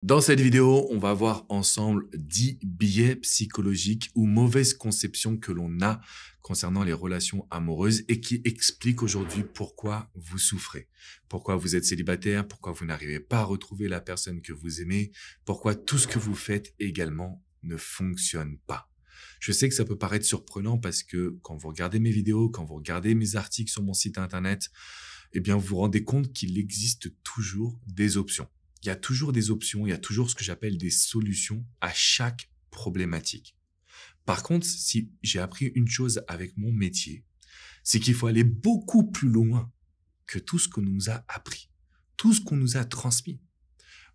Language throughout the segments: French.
Dans cette vidéo, on va voir ensemble 10 biais psychologiques ou mauvaises conceptions que l'on a concernant les relations amoureuses et qui expliquent aujourd'hui pourquoi vous souffrez, pourquoi vous êtes célibataire, pourquoi vous n'arrivez pas à retrouver la personne que vous aimez, pourquoi tout ce que vous faites également ne fonctionne pas. Je sais que ça peut paraître surprenant parce que quand vous regardez mes vidéos, quand vous regardez mes articles sur mon site internet, eh bien vous vous rendez compte qu'il existe toujours des options. Il y a toujours des options, il y a toujours ce que j'appelle des solutions à chaque problématique. Par contre, si j'ai appris une chose avec mon métier, c'est qu'il faut aller beaucoup plus loin que tout ce qu'on nous a appris, tout ce qu'on nous a transmis.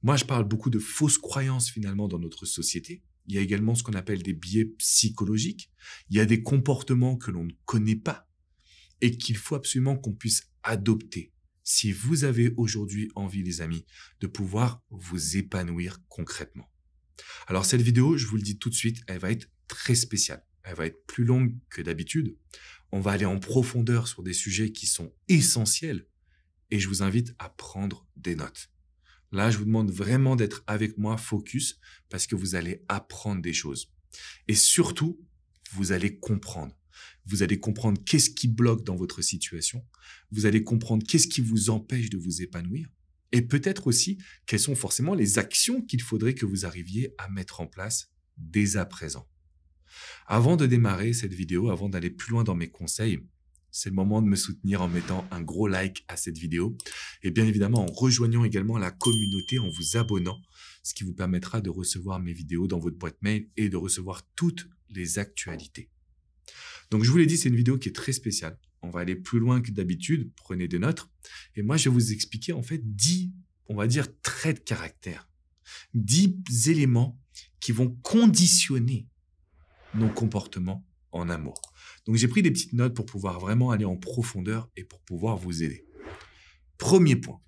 Moi, je parle beaucoup de fausses croyances finalement dans notre société. Il y a également ce qu'on appelle des biais psychologiques. Il y a des comportements que l'on ne connaît pas et qu'il faut absolument qu'on puisse adopter. Si vous avez aujourd'hui envie, les amis, de pouvoir vous épanouir concrètement. Alors cette vidéo, je vous le dis tout de suite, elle va être très spéciale. Elle va être plus longue que d'habitude. On va aller en profondeur sur des sujets qui sont essentiels et je vous invite à prendre des notes. Là, je vous demande vraiment d'être avec moi, focus, parce que vous allez apprendre des choses. Et surtout, vous allez comprendre. Vous allez comprendre qu'est-ce qui bloque dans votre situation. Vous allez comprendre qu'est-ce qui vous empêche de vous épanouir. Et peut-être aussi quelles sont forcément les actions qu'il faudrait que vous arriviez à mettre en place dès à présent. Avant de démarrer cette vidéo, avant d'aller plus loin dans mes conseils, c'est le moment de me soutenir en mettant un gros like à cette vidéo. Et bien évidemment, en rejoignant également la communauté, en vous abonnant, ce qui vous permettra de recevoir mes vidéos dans votre boîte mail et de recevoir toutes les actualités. Donc, je vous l'ai dit, c'est une vidéo qui est très spéciale. On va aller plus loin que d'habitude. Prenez des notes. Et moi, je vais vous expliquer en fait 10, on va dire, traits de caractère. 10 éléments qui vont conditionner nos comportements en amour. Donc, j'ai pris des petites notes pour pouvoir vraiment aller en profondeur et pour pouvoir vous aider. Premier point.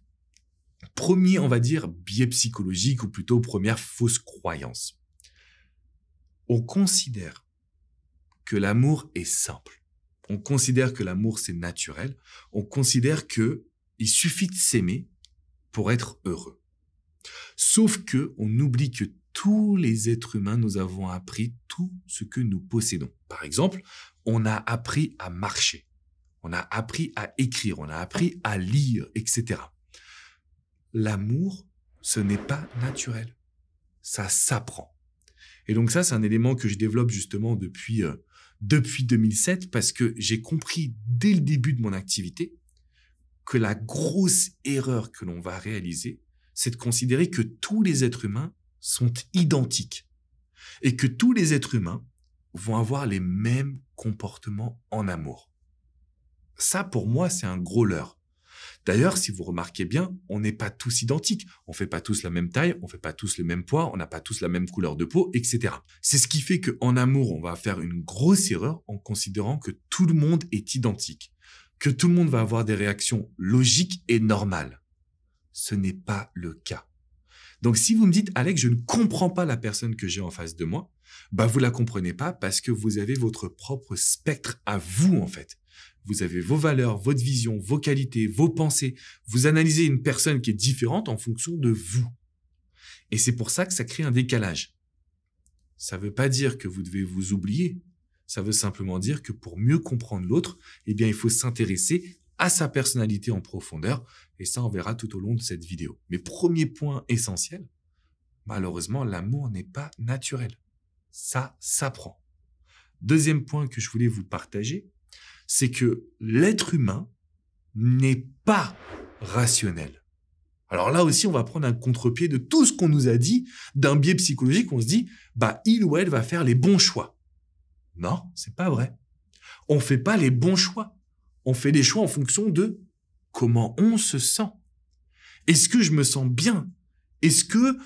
Premier, on va dire, biais psychologique ou plutôt première fausse croyance. On considère que l'amour est simple. On considère que l'amour, c'est naturel. On considère que il suffit de s'aimer pour être heureux. Sauf que on oublie que tous les êtres humains, nous avons appris tout ce que nous possédons. Par exemple, on a appris à marcher. On a appris à écrire. On a appris à lire, etc. L'amour, ce n'est pas naturel. Ça s'apprend. Et donc ça, c'est un élément que je développe justement depuis 2007 parce que j'ai compris dès le début de mon activité que la grosse erreur que l'on va réaliser, c'est de considérer que tous les êtres humains sont identiques et que tous les êtres humains vont avoir les mêmes comportements en amour. Ça, pour moi, c'est un gros leurre. D'ailleurs, si vous remarquez bien, on n'est pas tous identiques. On fait pas tous la même taille, on fait pas tous le même poids, on n'a pas tous la même couleur de peau, etc. C'est ce qui fait qu'en amour, on va faire une grosse erreur en considérant que tout le monde est identique, que tout le monde va avoir des réactions logiques et normales. Ce n'est pas le cas. Donc, si vous me dites, Alex, je ne comprends pas la personne que j'ai en face de moi, bah, vous la comprenez pas parce que vous avez votre propre spectre à vous, en fait. Vous avez vos valeurs, votre vision, vos qualités, vos pensées. Vous analysez une personne qui est différente en fonction de vous. Et c'est pour ça que ça crée un décalage. Ça veut pas dire que vous devez vous oublier. Ça veut simplement dire que pour mieux comprendre l'autre, eh bien, il faut s'intéresser à sa personnalité en profondeur. Et ça, on verra tout au long de cette vidéo. Mais premier point essentiel, malheureusement, l'amour n'est pas naturel. Ça s'apprend. Deuxième point que je voulais vous partager, c'est que l'être humain n'est pas rationnel. Alors là aussi, on va prendre un contre-pied de tout ce qu'on nous a dit, d'un biais psychologique, on se dit, bah, il ou elle va faire les bons choix. Non, c'est pas vrai. On fait pas les bons choix. On fait les choix en fonction de comment on se sent. Est-ce que je me sens bien? Est-ce que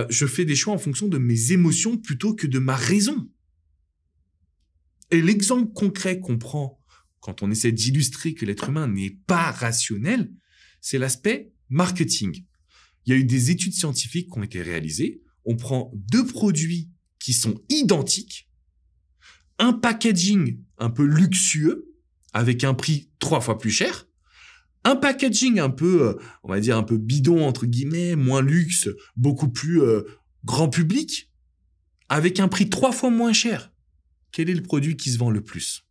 je fais des choix en fonction de mes émotions plutôt que de ma raison? Et l'exemple concret qu'on prend quand on essaie d'illustrer que l'être humain n'est pas rationnel, c'est l'aspect marketing. Il y a eu des études scientifiques qui ont été réalisées. On prend deux produits qui sont identiques, un packaging un peu luxueux, avec un prix 3 fois plus cher, Un packaging un peu, on va dire un peu bidon, entre guillemets, moins luxe, beaucoup plus grand public, avec un prix 3 fois moins cher. Quel est le produit qui se vend le plus?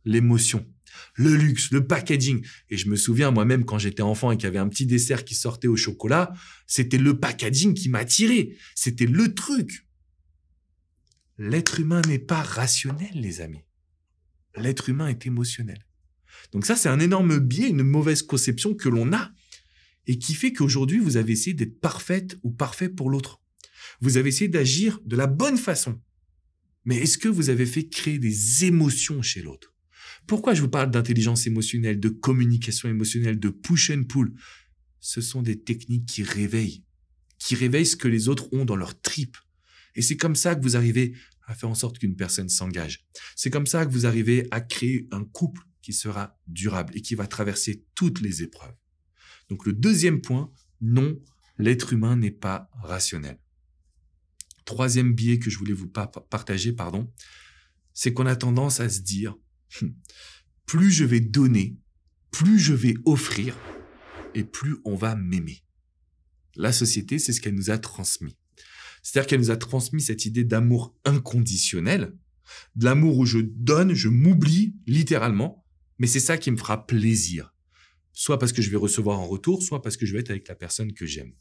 L'émotion, le luxe, le packaging. Et je me souviens moi-même quand j'étais enfant et qu'il y avait un petit dessert qui sortait au chocolat, c'était le packaging qui m'attirait. C'était le truc. L'être humain n'est pas rationnel, les amis. L'être humain est émotionnel. Donc ça, c'est un énorme biais, une mauvaise conception que l'on a et qui fait qu'aujourd'hui, vous avez essayé d'être parfaite ou parfait pour l'autre. Vous avez essayé d'agir de la bonne façon. Mais est-ce que vous avez fait créer des émotions chez l'autre? Pourquoi je vous parle d'intelligence émotionnelle, de communication émotionnelle, de push and pull? Ce sont des techniques qui réveillent ce que les autres ont dans leur tripes. Et c'est comme ça que vous arrivez à faire en sorte qu'une personne s'engage. C'est comme ça que vous arrivez à créer un couple qui sera durable et qui va traverser toutes les épreuves. Donc le deuxième point, non, l'être humain n'est pas rationnel. Troisième biais que je voulais vous partager, c'est qu'on a tendance à se dire, plus je vais donner, plus je vais offrir, et plus on va m'aimer. La société, c'est ce qu'elle nous a transmis. C'est-à-dire qu'elle nous a transmis cette idée d'amour inconditionnel, de l'amour où je donne, je m'oublie littéralement, mais c'est ça qui me fera plaisir. Soit parce que je vais recevoir en retour, soit parce que je vais être avec la personne que j'aime.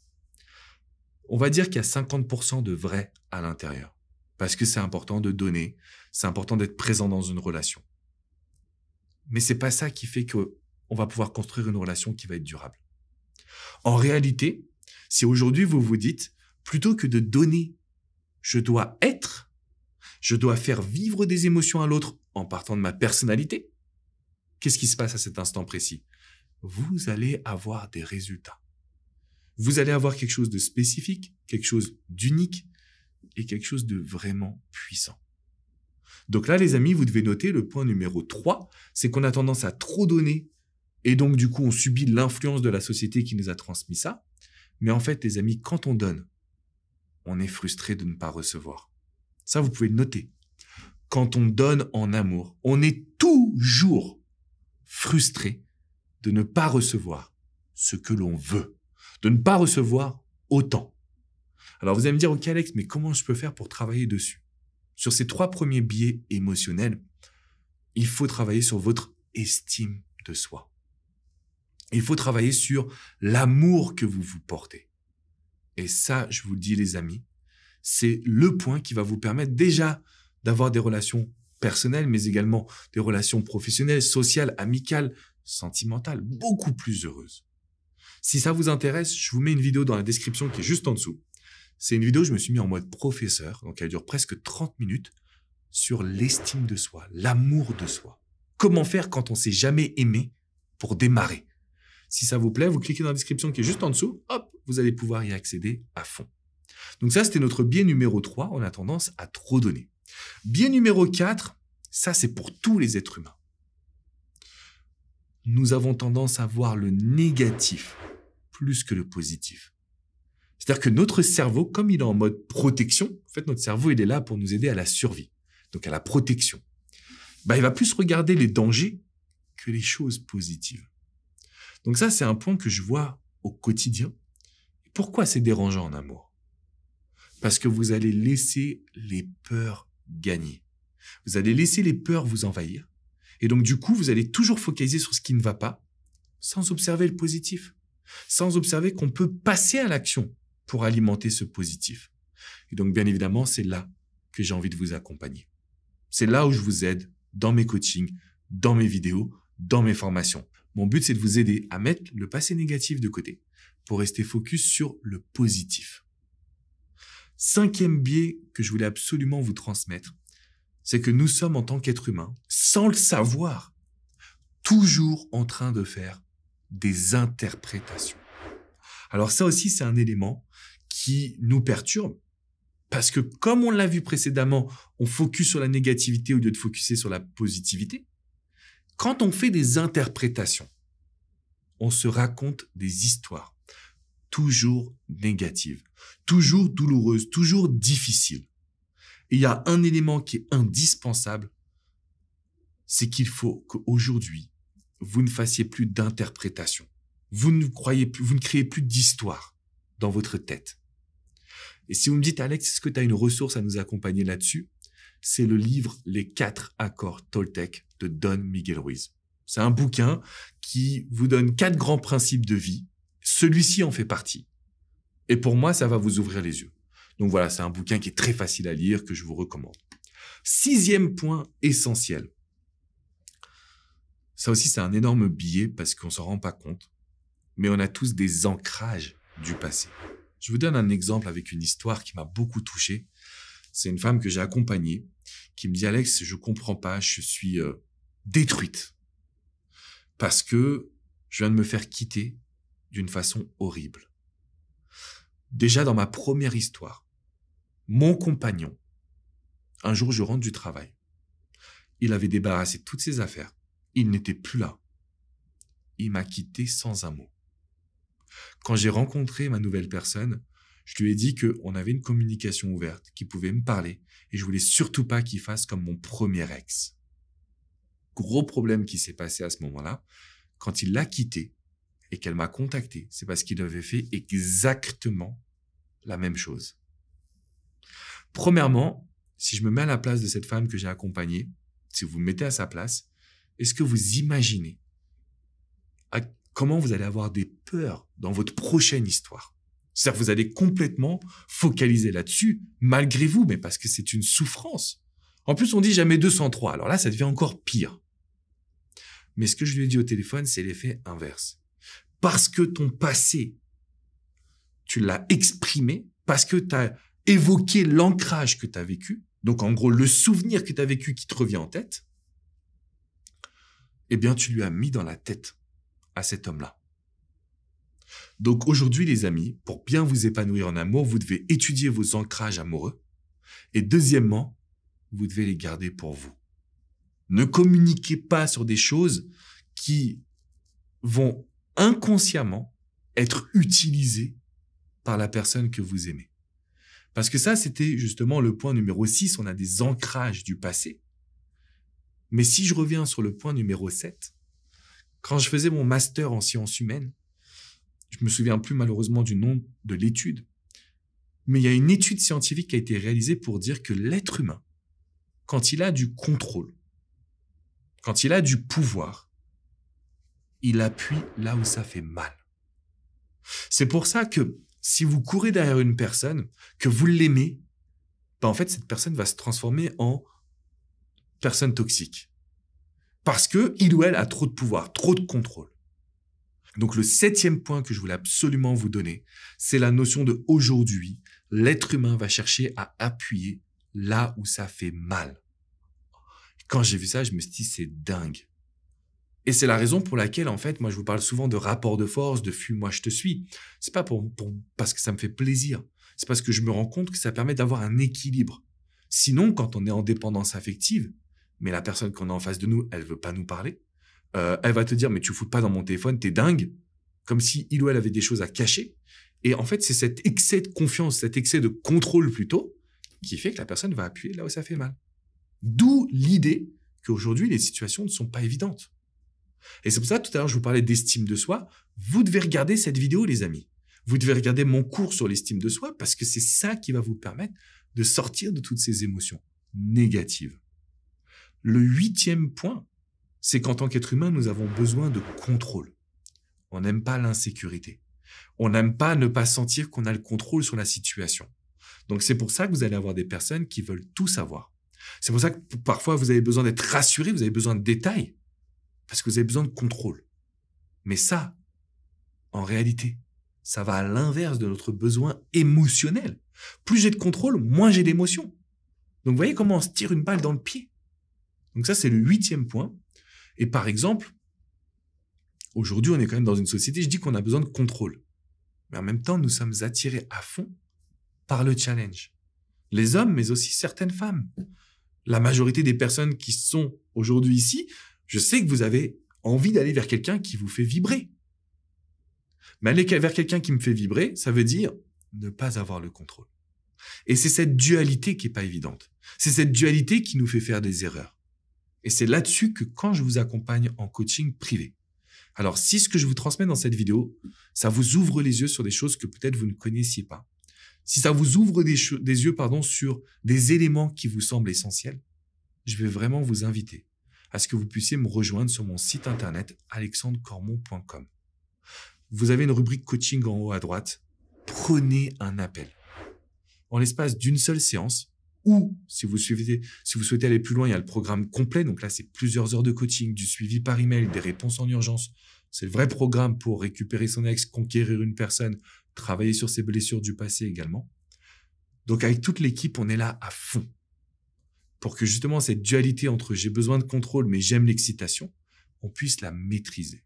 On va dire qu'il y a 50% de vrai à l'intérieur. Parce que c'est important de donner, c'est important d'être présent dans une relation. Mais c'est pas ça qui fait qu'on va pouvoir construire une relation qui va être durable. En réalité, si aujourd'hui vous vous dites, plutôt que de donner, je dois être, je dois faire vivre des émotions à l'autre en partant de ma personnalité, qu'est-ce qui se passe à cet instant précis? Vous allez avoir des résultats. Vous allez avoir quelque chose de spécifique, quelque chose d'unique et quelque chose de vraiment puissant. Donc là, les amis, vous devez noter le point numéro 3, c'est qu'on a tendance à trop donner et donc du coup, on subit l'influence de la société qui nous a transmis ça. Mais en fait, les amis, quand on donne, on est frustré de ne pas recevoir. Ça, vous pouvez le noter. Quand on donne en amour, on est toujours frustré de ne pas recevoir ce que l'on veut, de ne pas recevoir autant. Alors vous allez me dire, ok Alex, mais comment je peux faire pour travailler dessus? Sur ces 3 premiers biais émotionnels, il faut travailler sur votre estime de soi. Il faut travailler sur l'amour que vous vous portez. Et ça, je vous le dis les amis, c'est le point qui va vous permettre déjà d'avoir des relations personnelles, mais également des relations professionnelles, sociales, amicales, sentimentales, beaucoup plus heureuses. Si ça vous intéresse, je vous mets une vidéo dans la description qui est juste en dessous. C'est une vidéo, je me suis mis en mode professeur, donc elle dure presque 30 minutes, sur l'estime de soi, l'amour de soi. Comment faire quand on ne s'est jamais aimé pour démarrer? Si ça vous plaît, vous cliquez dans la description qui est juste en dessous, hop, vous allez pouvoir y accéder à fond. Donc ça, c'était notre biais numéro 3, on a tendance à trop donner. Biais numéro 4, ça c'est pour tous les êtres humains. Nous avons tendance à voir le négatif plus que le positif. C'est-à-dire que notre cerveau, comme il est en mode protection, en fait notre cerveau il est là pour nous aider à la survie, donc à la protection. Il va plus regarder les dangers que les choses positives. Donc ça, c'est un point que je vois au quotidien. Pourquoi c'est dérangeant en amour? Parce que vous allez laisser les peurs gagner. Vous allez laisser les peurs vous envahir. Et donc, du coup, vous allez toujours focaliser sur ce qui ne va pas, sans observer le positif, sans observer qu'on peut passer à l'action pour alimenter ce positif. Et donc, bien évidemment, c'est là que j'ai envie de vous accompagner. C'est là où je vous aide dans mes coachings, dans mes vidéos, dans mes formations. Mon but, c'est de vous aider à mettre le passé négatif de côté pour rester focus sur le positif. 5e biais que je voulais absolument vous transmettre, c'est que nous sommes en tant qu'êtres humains, sans le savoir, toujours en train de faire des interprétations. Alors ça aussi, c'est un élément qui nous perturbe parce que comme on l'a vu précédemment, on focus sur la négativité au lieu de focuser sur la positivité. Quand on fait des interprétations, on se raconte des histoires toujours négatives, toujours douloureuses, toujours difficiles. Et il y a un élément qui est indispensable, c'est qu'il faut qu'aujourd'hui, vous ne fassiez plus d'interprétation. Vous ne créez plus d'histoire dans votre tête. Et si vous me dites, Alex, est-ce que tu as une ressource à nous accompagner là-dessus? C'est le livre Les 4 accords Toltec de Don Miguel Ruiz. C'est un bouquin qui vous donne 4 grands principes de vie. Celui-ci en fait partie. Et pour moi, ça va vous ouvrir les yeux. Donc voilà, c'est un bouquin qui est très facile à lire, que je vous recommande. 6e point essentiel. Ça aussi, c'est un énorme biais parce qu'on s'en rend pas compte. Mais on a tous des ancrages du passé. Je vous donne un exemple avec une histoire qui m'a beaucoup touché. C'est une femme que j'ai accompagnée qui me dit « Alex, je comprends pas, je suis détruite parce que je viens de me faire quitter d'une façon horrible. » Déjà dans ma première histoire, mon compagnon, un jour je rentre du travail, il avait débarrassé toutes ses affaires, il n'était plus là. Il m'a quitté sans un mot. Quand j'ai rencontré ma nouvelle personne, je lui ai dit qu'on avait une communication ouverte, qu'il pouvait me parler, et je voulais surtout pas qu'il fasse comme mon premier ex. Gros problème qui s'est passé à ce moment-là, quand il l'a quitté et qu'elle m'a contacté, c'est parce qu'il avait fait exactement la même chose. Premièrement, si je me mets à la place de cette femme que j'ai accompagnée, si vous vous mettez à sa place, est-ce que vous imaginez comment vous allez avoir des peurs dans votre prochaine histoire? C'est-à-dire que vous allez complètement focaliser là-dessus, malgré vous, mais parce que c'est une souffrance. En plus, on dit jamais 203. Alors là, ça devient encore pire. Mais ce que je lui ai dit au téléphone, c'est l'effet inverse. Parce que ton passé, tu l'as exprimé, parce que tu as évoqué l'ancrage que tu as vécu, donc en gros, le souvenir que tu as vécu qui te revient en tête, eh bien, tu lui as mis dans la tête à cet homme-là. Donc aujourd'hui, les amis, pour bien vous épanouir en amour, vous devez étudier vos ancrages amoureux. Et deuxièmement, vous devez les garder pour vous. Ne communiquez pas sur des choses qui vont inconsciemment être utilisées par la personne que vous aimez. Parce que ça, c'était justement le point numéro 6, on a des ancrages du passé. Mais si je reviens sur le point numéro 7, quand je faisais mon master en sciences humaines, je me souviens plus malheureusement du nom de l'étude, mais il y a une étude scientifique qui a été réalisée pour dire que l'être humain, quand il a du contrôle, quand il a du pouvoir, il appuie là où ça fait mal. C'est pour ça que si vous courez derrière une personne, que vous l'aimez, ben en fait, cette personne va se transformer en personne toxique. Parce que il ou elle a trop de pouvoir, trop de contrôle. Donc le 7e point que je voulais absolument vous donner, c'est la notion de aujourd'hui, l'être humain va chercher à appuyer là où ça fait mal. Quand j'ai vu ça, je me suis dit, c'est dingue. Et c'est la raison pour laquelle, en fait, moi, je vous parle souvent de rapport de force, de fuis-moi, je te suis. C'est pas parce que ça me fait plaisir. C'est parce que je me rends compte que ça permet d'avoir un équilibre. Sinon, quand on est en dépendance affective, mais la personne qu'on a en face de nous, elle veut pas nous parler, elle va te dire, mais tu fous pas dans mon téléphone, t'es dingue. Comme si il ou elle avait des choses à cacher. Et en fait, c'est cet excès de confiance, cet excès de contrôle plutôt, qui fait que la personne va appuyer là où ça fait mal. D'où l'idée qu'aujourd'hui, les situations ne sont pas évidentes. Et c'est pour ça, tout à l'heure, je vous parlais d'estime de soi. Vous devez regarder cette vidéo, les amis. Vous devez regarder mon cours sur l'estime de soi parce que c'est ça qui va vous permettre de sortir de toutes ces émotions négatives. Le 8e point, c'est qu'en tant qu'être humain, nous avons besoin de contrôle. On n'aime pas l'insécurité. On n'aime pas ne pas sentir qu'on a le contrôle sur la situation. Donc c'est pour ça que vous allez avoir des personnes qui veulent tout savoir. C'est pour ça que parfois vous avez besoin d'être rassuré, vous avez besoin de détails, parce que vous avez besoin de contrôle. Mais ça, en réalité, ça va à l'inverse de notre besoin émotionnel. Plus j'ai de contrôle, moins j'ai d'émotion. Donc vous voyez comment on se tire une balle dans le pied. Donc ça, c'est le 8e point. Et par exemple, aujourd'hui, on est quand même dans une société, je dis qu'on a besoin de contrôle. Mais en même temps, nous sommes attirés à fond par le challenge. Les hommes, mais aussi certaines femmes. La majorité des personnes qui sont aujourd'hui ici, je sais que vous avez envie d'aller vers quelqu'un qui vous fait vibrer. Mais aller vers quelqu'un qui me fait vibrer, ça veut dire ne pas avoir le contrôle. Et c'est cette dualité qui est pas évidente. C'est cette dualité qui nous fait faire des erreurs. Et c'est là-dessus que quand je vous accompagne en coaching privé. Alors, si ce que je vous transmets dans cette vidéo, ça vous ouvre les yeux sur des choses que peut-être vous ne connaissiez pas, si ça vous ouvre des yeux sur des éléments qui vous semblent essentiels, je vais vraiment vous inviter à ce que vous puissiez me rejoindre sur mon site internet alexandrecormon.com. Vous avez une rubrique coaching en haut à droite. Prenez un appel. En l'espace d'une seule séance, ou si vous souhaitez aller plus loin, il y a le programme complet. Donc là, c'est plusieurs heures de coaching, du suivi par email, des réponses en urgence. C'est le vrai programme pour récupérer son ex, conquérir une personne, travailler sur ses blessures du passé également. Donc avec toute l'équipe, on est là à fond pour que justement cette dualité entre j'ai besoin de contrôle mais j'aime l'excitation, on puisse la maîtriser.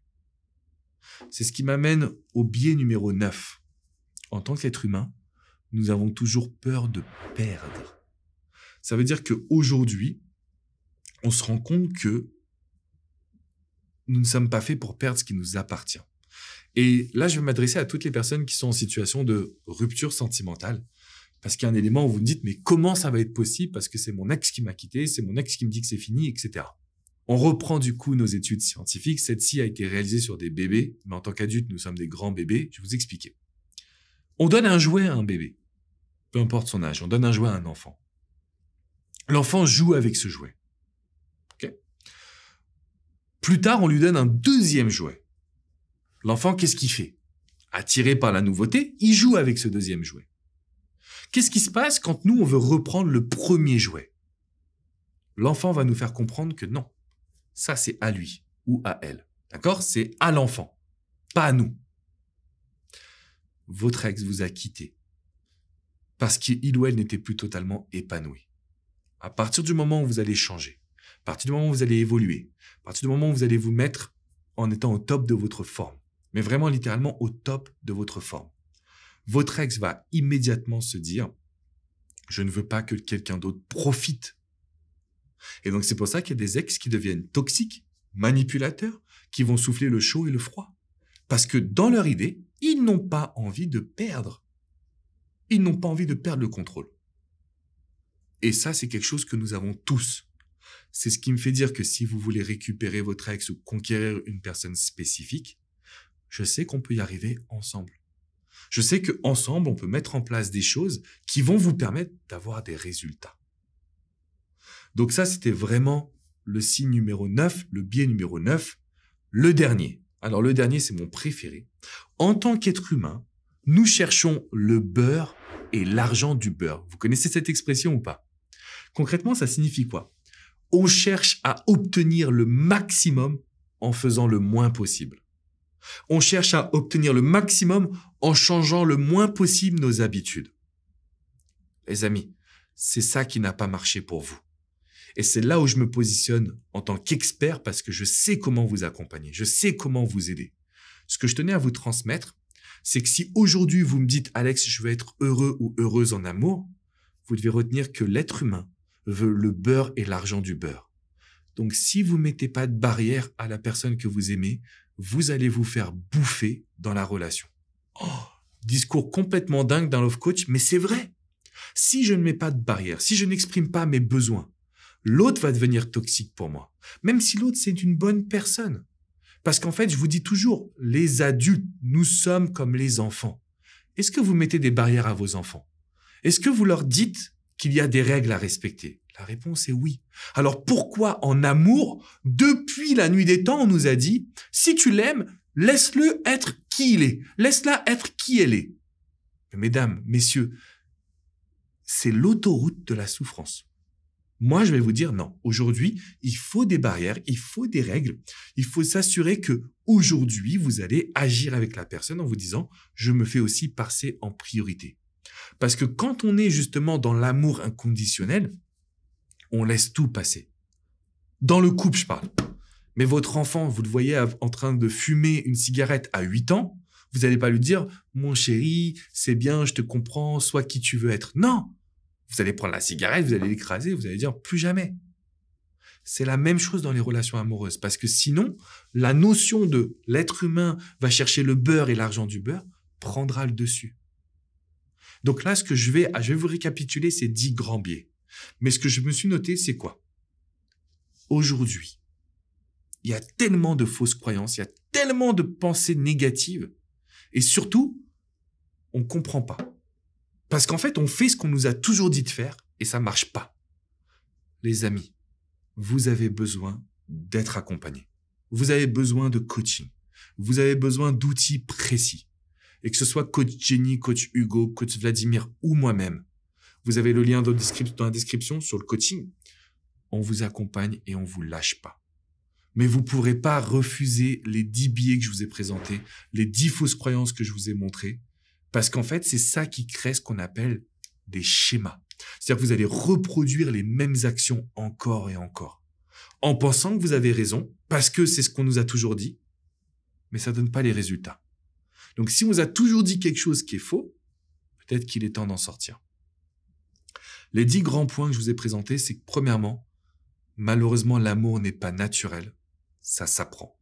C'est ce qui m'amène au biais numéro 9. En tant qu'être humain, nous avons toujours peur de perdre. Ça veut dire qu'aujourd'hui, on se rend compte que nous ne sommes pas faits pour perdre ce qui nous appartient. Et là, je vais m'adresser à toutes les personnes qui sont en situation de rupture sentimentale. Parce qu'il y a un élément où vous me dites, mais comment ça va être possible? Parce que c'est mon ex qui m'a quitté, c'est mon ex qui me dit que c'est fini, etc. On reprend du coup nos études scientifiques. Celle-ci a été réalisée sur des bébés, mais en tant qu'adultes, nous sommes des grands bébés. Je vais vous expliquer. On donne un jouet à un bébé, peu importe son âge, on donne un jouet à un enfant. L'enfant joue avec ce jouet. Okay. Plus tard, on lui donne un deuxième jouet. L'enfant, qu'est-ce qu'il fait? Attiré par la nouveauté, il joue avec ce deuxième jouet. Qu'est-ce qui se passe quand nous, on veut reprendre le premier jouet? L'enfant va nous faire comprendre que non, ça c'est à lui ou à elle. D'accord? C'est à l'enfant, pas à nous. Votre ex vous a quitté parce qu'il ou elle n'était plus totalement épanoui. À partir du moment où vous allez changer, à partir du moment où vous allez évoluer, à partir du moment où vous allez vous mettre en étant au top de votre forme, mais vraiment littéralement au top de votre forme, votre ex va immédiatement se dire « je ne veux pas que quelqu'un d'autre profite ». Et donc c'est pour ça qu'il y a des ex qui deviennent toxiques, manipulateurs, qui vont souffler le chaud et le froid. Parce que dans leur idée, ils n'ont pas envie de perdre. Ils n'ont pas envie de perdre le contrôle. Et ça, c'est quelque chose que nous avons tous. C'est ce qui me fait dire que si vous voulez récupérer votre ex ou conquérir une personne spécifique, je sais qu'on peut y arriver ensemble. Je sais qu'ensemble, on peut mettre en place des choses qui vont vous permettre d'avoir des résultats. Donc ça, c'était vraiment le signe numéro 9, le biais numéro 9, le dernier. Alors le dernier, c'est mon préféré. En tant qu'être humain, nous cherchons le beurre et l'argent du beurre. Vous connaissez cette expression ou pas? Concrètement, ça signifie quoi? On cherche à obtenir le maximum en faisant le moins possible. On cherche à obtenir le maximum en changeant le moins possible nos habitudes. Les amis, c'est ça qui n'a pas marché pour vous. Et c'est là où je me positionne en tant qu'expert parce que je sais comment vous accompagner, je sais comment vous aider. Ce que je tenais à vous transmettre, c'est que si aujourd'hui vous me dites « Alex, je veux être heureux ou heureuse en amour », vous devez retenir que l'être humain veut le beurre et l'argent du beurre. Donc si vous ne mettez pas de barrière à la personne que vous aimez, vous allez vous faire bouffer dans la relation. Oh, discours complètement dingue d'un love coach, mais c'est vrai. Si je ne mets pas de barrière, si je n'exprime pas mes besoins, l'autre va devenir toxique pour moi. Même si l'autre, c'est une bonne personne. Parce qu'en fait, je vous dis toujours, les adultes, nous sommes comme les enfants. Est-ce que vous mettez des barrières à vos enfants? Est-ce que vous leur dites qu'il y a des règles à respecter? La réponse est oui. Alors pourquoi en amour, depuis la nuit des temps, on nous a dit, si tu l'aimes, laisse-le être qui il est. Laisse-la être qui elle est. Mais mesdames, messieurs, c'est l'autoroute de la souffrance. Moi, je vais vous dire non. Aujourd'hui, il faut des barrières, il faut des règles. Il faut s'assurer que aujourd'hui, vous allez agir avec la personne en vous disant « je me fais aussi passer en priorité ». Parce que quand on est justement dans l'amour inconditionnel, on laisse tout passer. Dans le couple, je parle. Mais votre enfant, vous le voyez en train de fumer une cigarette à 8 ans, vous n'allez pas lui dire « mon chéri, c'est bien, je te comprends, sois qui tu veux être ». Non! Vous allez prendre la cigarette, vous allez l'écraser, vous allez dire « plus jamais ». C'est la même chose dans les relations amoureuses. Parce que sinon, la notion de l'être humain va chercher le beurre et l'argent du beurre prendra le dessus. Donc là, je vais vous récapituler ces 10 grands biais. Mais ce que je me suis noté, c'est quoi? aujourd'hui, il y a tellement de fausses croyances, il y a tellement de pensées négatives et surtout, on ne comprend pas. Parce qu'en fait, on fait ce qu'on nous a toujours dit de faire et ça ne marche pas. Les amis, vous avez besoin d'être accompagné. Vous avez besoin de coaching. Vous avez besoin d'outils précis. Et que ce soit coach Jenny, coach Hugo, coach Vladimir ou moi-même, vous avez le lien dans la description sur le coaching. On vous accompagne et on ne vous lâche pas. Mais vous ne pourrez pas refuser les 10 billets que je vous ai présentés, les 10 fausses croyances que je vous ai montrées, parce qu'en fait, c'est ça qui crée ce qu'on appelle des schémas. C'est-à-dire que vous allez reproduire les mêmes actions encore et encore, en pensant que vous avez raison, parce que c'est ce qu'on nous a toujours dit, mais ça ne donne pas les résultats. Donc, si on vous a toujours dit quelque chose qui est faux, peut-être qu'il est temps d'en sortir. Les 10 grands points que je vous ai présentés, c'est que premièrement, malheureusement, l'amour n'est pas naturel, ça s'apprend.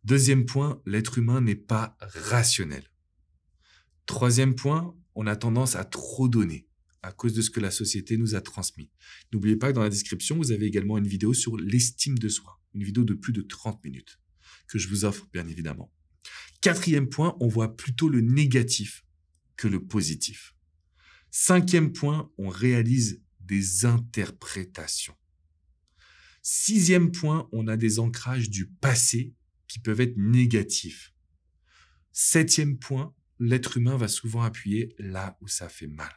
Deuxième point, l'être humain n'est pas rationnel. Troisième point, on a tendance à trop donner à cause de ce que la société nous a transmis. N'oubliez pas que dans la description, vous avez également une vidéo sur l'estime de soi, une vidéo de plus de 30 minutes que je vous offre bien évidemment. Quatrième point, on voit plutôt le négatif que le positif. Cinquième point, on réalise des interprétations. Sixième point, on a des ancrages du passé qui peuvent être négatifs. Septième point, l'être humain va souvent appuyer là où ça fait mal.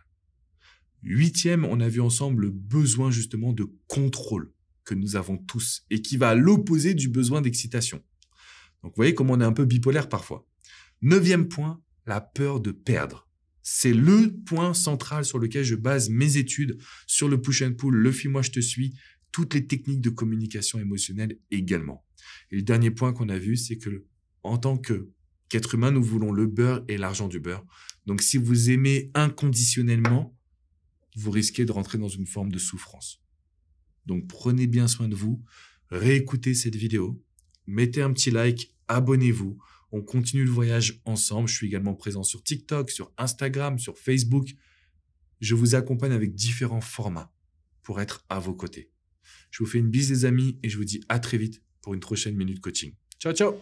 Huitième, on a vu ensemble le besoin justement de contrôle que nous avons tous et qui va à l'opposé du besoin d'excitation. Donc vous voyez comment on est un peu bipolaire parfois. Neuvième point, la peur de perdre. C'est le point central sur lequel je base mes études sur le push and pull, le fuis-moi je te suis, toutes les techniques de communication émotionnelle également. Et le dernier point qu'on a vu, c'est que en tant qu'être humain, nous voulons le beurre et l'argent du beurre. Donc si vous aimez inconditionnellement, vous risquez de rentrer dans une forme de souffrance. Donc prenez bien soin de vous, réécoutez cette vidéo, mettez un petit like, abonnez-vous. On continue le voyage ensemble. Je suis également présent sur TikTok, sur Instagram, sur Facebook. Je vous accompagne avec différents formats pour être à vos côtés. Je vous fais une bise les amis et je vous dis à très vite pour une prochaine minute coaching. Ciao, ciao!